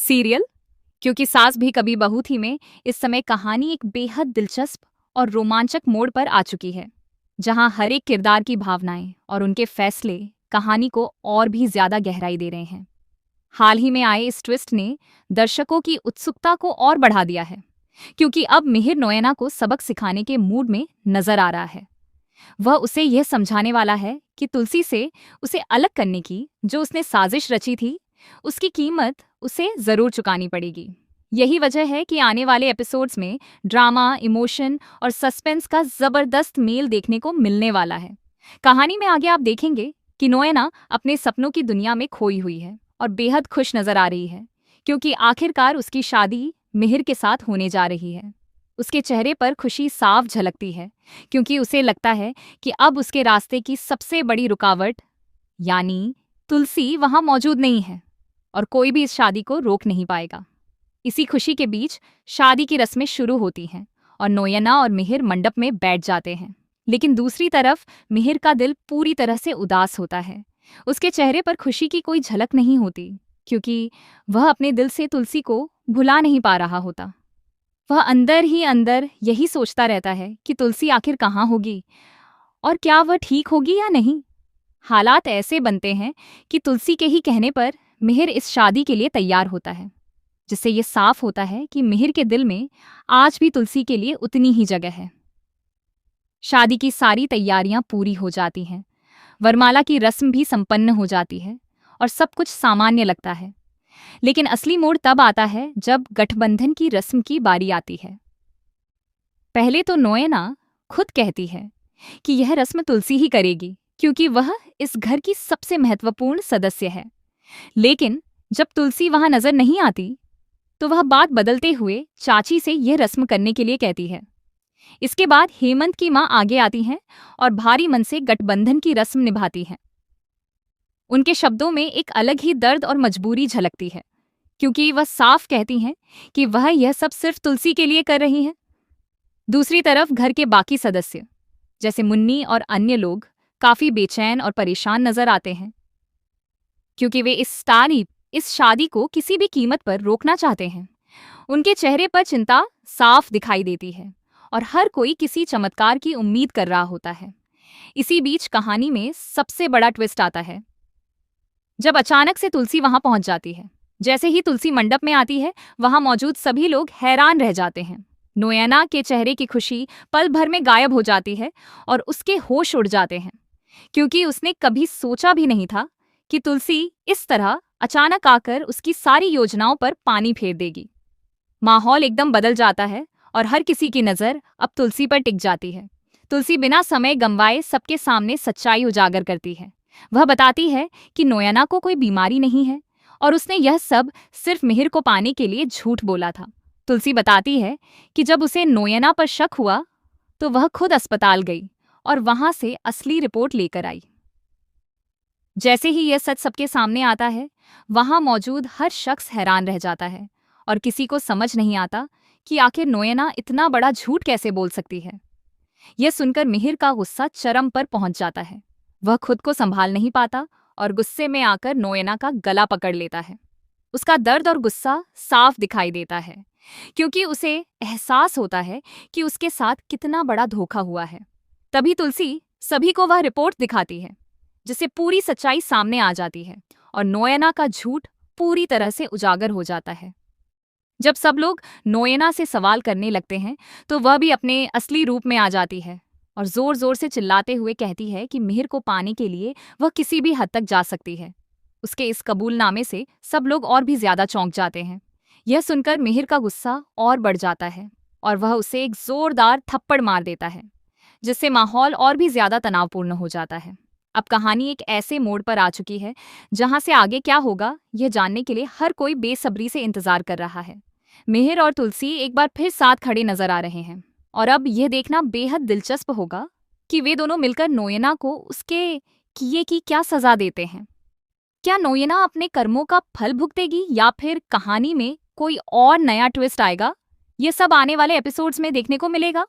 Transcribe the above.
Serial क्योंकि सास भी कभी बहू थी में इस समय कहानी एक बेहद दिलचस्प और रोमांचक मोड़ पर आ चुकी है, जहां हर एक किरदार की भावनाएं और उनके फैसले कहानी को और भी ज्यादा गहराई दे रहे हैं। हाल ही में आए इस ट्विस्ट ने दर्शकों की उत्सुकता को और बढ़ा दिया है, क्योंकि अब मिहिर नोएना को सबक सिखाने के मूड में नजर आ रहा है। वह उसे यह समझाने वाला है कि तुलसी से उसे अलग करने की जो उसने साजिश रची थी, उसकी कीमत उसे जरूर चुकानी पड़ेगी। यही वजह है कि आने वाले एपिसोड्स में ड्रामा, इमोशन और सस्पेंस का जबरदस्त मेल देखने को मिलने वाला है। कहानी में आगे आप देखेंगे कि नोएना अपने सपनों की दुनिया में खोई हुई है और बेहद खुश नजर आ रही है, क्योंकि आखिरकार उसकी शादी मिहिर के साथ होने जा रही है। उसके चेहरे पर खुशी साफ झलकती है, क्योंकि उसे लगता है कि अब उसके रास्ते की सबसे बड़ी रुकावट यानी तुलसी वहां मौजूद नहीं है और कोई भी इस शादी को रोक नहीं पाएगा। इसी खुशी के बीच शादी की रस्में शुरू होती हैं और नोएना और मिहिर मंडप में बैठ जाते हैं। लेकिन दूसरी तरफ मिहिर का दिल पूरी तरह से उदास होता है। उसके चेहरे पर खुशी की कोई झलक नहीं होती, क्योंकि वह अपने दिल से तुलसी को भुला नहीं पा रहा होता। वह अंदर ही अंदर यही सोचता रहता है कि तुलसी आखिर कहाँ होगी और क्या वह ठीक होगी या नहीं। हालात ऐसे बनते हैं कि तुलसी के ही कहने पर मिहिर इस शादी के लिए तैयार होता है, जिससे ये साफ होता है कि मिहिर के दिल में आज भी तुलसी के लिए उतनी ही जगह है। शादी की सारी तैयारियां पूरी हो जाती हैं, वरमाला की रस्म भी संपन्न हो जाती है और सब कुछ सामान्य लगता है। लेकिन असली मोड़ तब आता है जब गठबंधन की रस्म की बारी आती है। पहले तो नोएना खुद कहती है कि यह रस्म तुलसी ही करेगी, क्योंकि वह इस घर की सबसे महत्वपूर्ण सदस्य है। लेकिन जब तुलसी वहां नजर नहीं आती, तो वह बात बदलते हुए चाची से यह रस्म करने के लिए कहती है। इसके बाद हेमंत की मां आगे आती हैं और भारी मन से गठबंधन की रस्म निभाती हैं। उनके शब्दों में एक अलग ही दर्द और मजबूरी झलकती है, क्योंकि वह साफ कहती हैं कि वह यह सब सिर्फ तुलसी के लिए कर रही हैं। दूसरी तरफ घर के बाकी सदस्य जैसे मुन्नी और अन्य लोग काफी बेचैन और परेशान नजर आते हैं, क्योंकि वे इस शादी को किसी भी कीमत पर रोकना चाहते हैं। उनके चेहरे पर चिंता साफ दिखाई देती है और हर कोई किसी चमत्कार की उम्मीद कर रहा होता है। इसी बीच कहानी में सबसे बड़ा ट्विस्ट आता है जब अचानक से तुलसी वहां पहुंच जाती है। जैसे ही तुलसी मंडप में आती है, वहां मौजूद सभी लोग हैरान रह जाते हैं। नोएना के चेहरे की खुशी पल भर में गायब हो जाती है और उसके होश उड़ जाते हैं, क्योंकि उसने कभी सोचा भी नहीं था कि तुलसी इस तरह अचानक आकर उसकी सारी योजनाओं पर पानी फेर देगी। माहौल एकदम बदल जाता है और हर किसी की नजर अब तुलसी पर टिक जाती है। तुलसी बिना समय गंवाए सबके सामने सच्चाई उजागर करती है। वह बताती है कि नोएना को कोई बीमारी नहीं है और उसने यह सब सिर्फ मिहिर को पाने के लिए झूठ बोला था। तुलसी बताती है कि जब उसे नोएना पर शक हुआ, तो वह खुद अस्पताल गई और वहां से असली रिपोर्ट लेकर आई। जैसे ही यह सच सबके सामने आता है, वहां मौजूद हर शख्स हैरान रह जाता है और किसी को समझ नहीं आता कि आखिर नोएना इतना बड़ा झूठ कैसे बोल सकती है। यह सुनकर मिहिर का गुस्सा चरम पर पहुंच जाता है। वह खुद को संभाल नहीं पाता और गुस्से में आकर नोएना का गला पकड़ लेता है। उसका दर्द और गुस्सा साफ दिखाई देता है, क्योंकि उसे एहसास होता है कि उसके साथ कितना बड़ा धोखा हुआ है। तभी तुलसी सभी को वह रिपोर्ट दिखाती है, जिससे पूरी सच्चाई सामने आ जाती है और नोएना का झूठ पूरी तरह से उजागर हो जाता है। जब सब लोग नोएना से सवाल करने लगते हैं, तो वह भी अपने असली रूप में आ जाती है और जोर जोर से चिल्लाते हुए कहती है कि मिहिर को पाने के लिए वह किसी भी हद तक जा सकती है। उसके इस कबूलनामे से सब लोग और भी ज्यादा चौंक जाते हैं। यह सुनकर मिहिर का गुस्सा और बढ़ जाता है और वह उसे एक जोरदार थप्पड़ मार देता है, जिससे माहौल और भी ज्यादा तनावपूर्ण हो जाता है। अब कहानी एक ऐसे मोड़ पर आ चुकी है जहां से आगे क्या होगा, यह जानने के लिए हर कोई बेसब्री से इंतजार कर रहा है। मिहिर और तुलसी एक बार फिर साथ खड़े नजर आ रहे हैं और अब यह देखना बेहद दिलचस्प होगा कि वे दोनों मिलकर नोएना को उसके किए की क्या सजा देते हैं। क्या नोएना अपने कर्मों का फल भुगतेगी या फिर कहानी में कोई और नया ट्विस्ट आएगा? ये सब आने वाले एपिसोड्स में देखने को मिलेगा।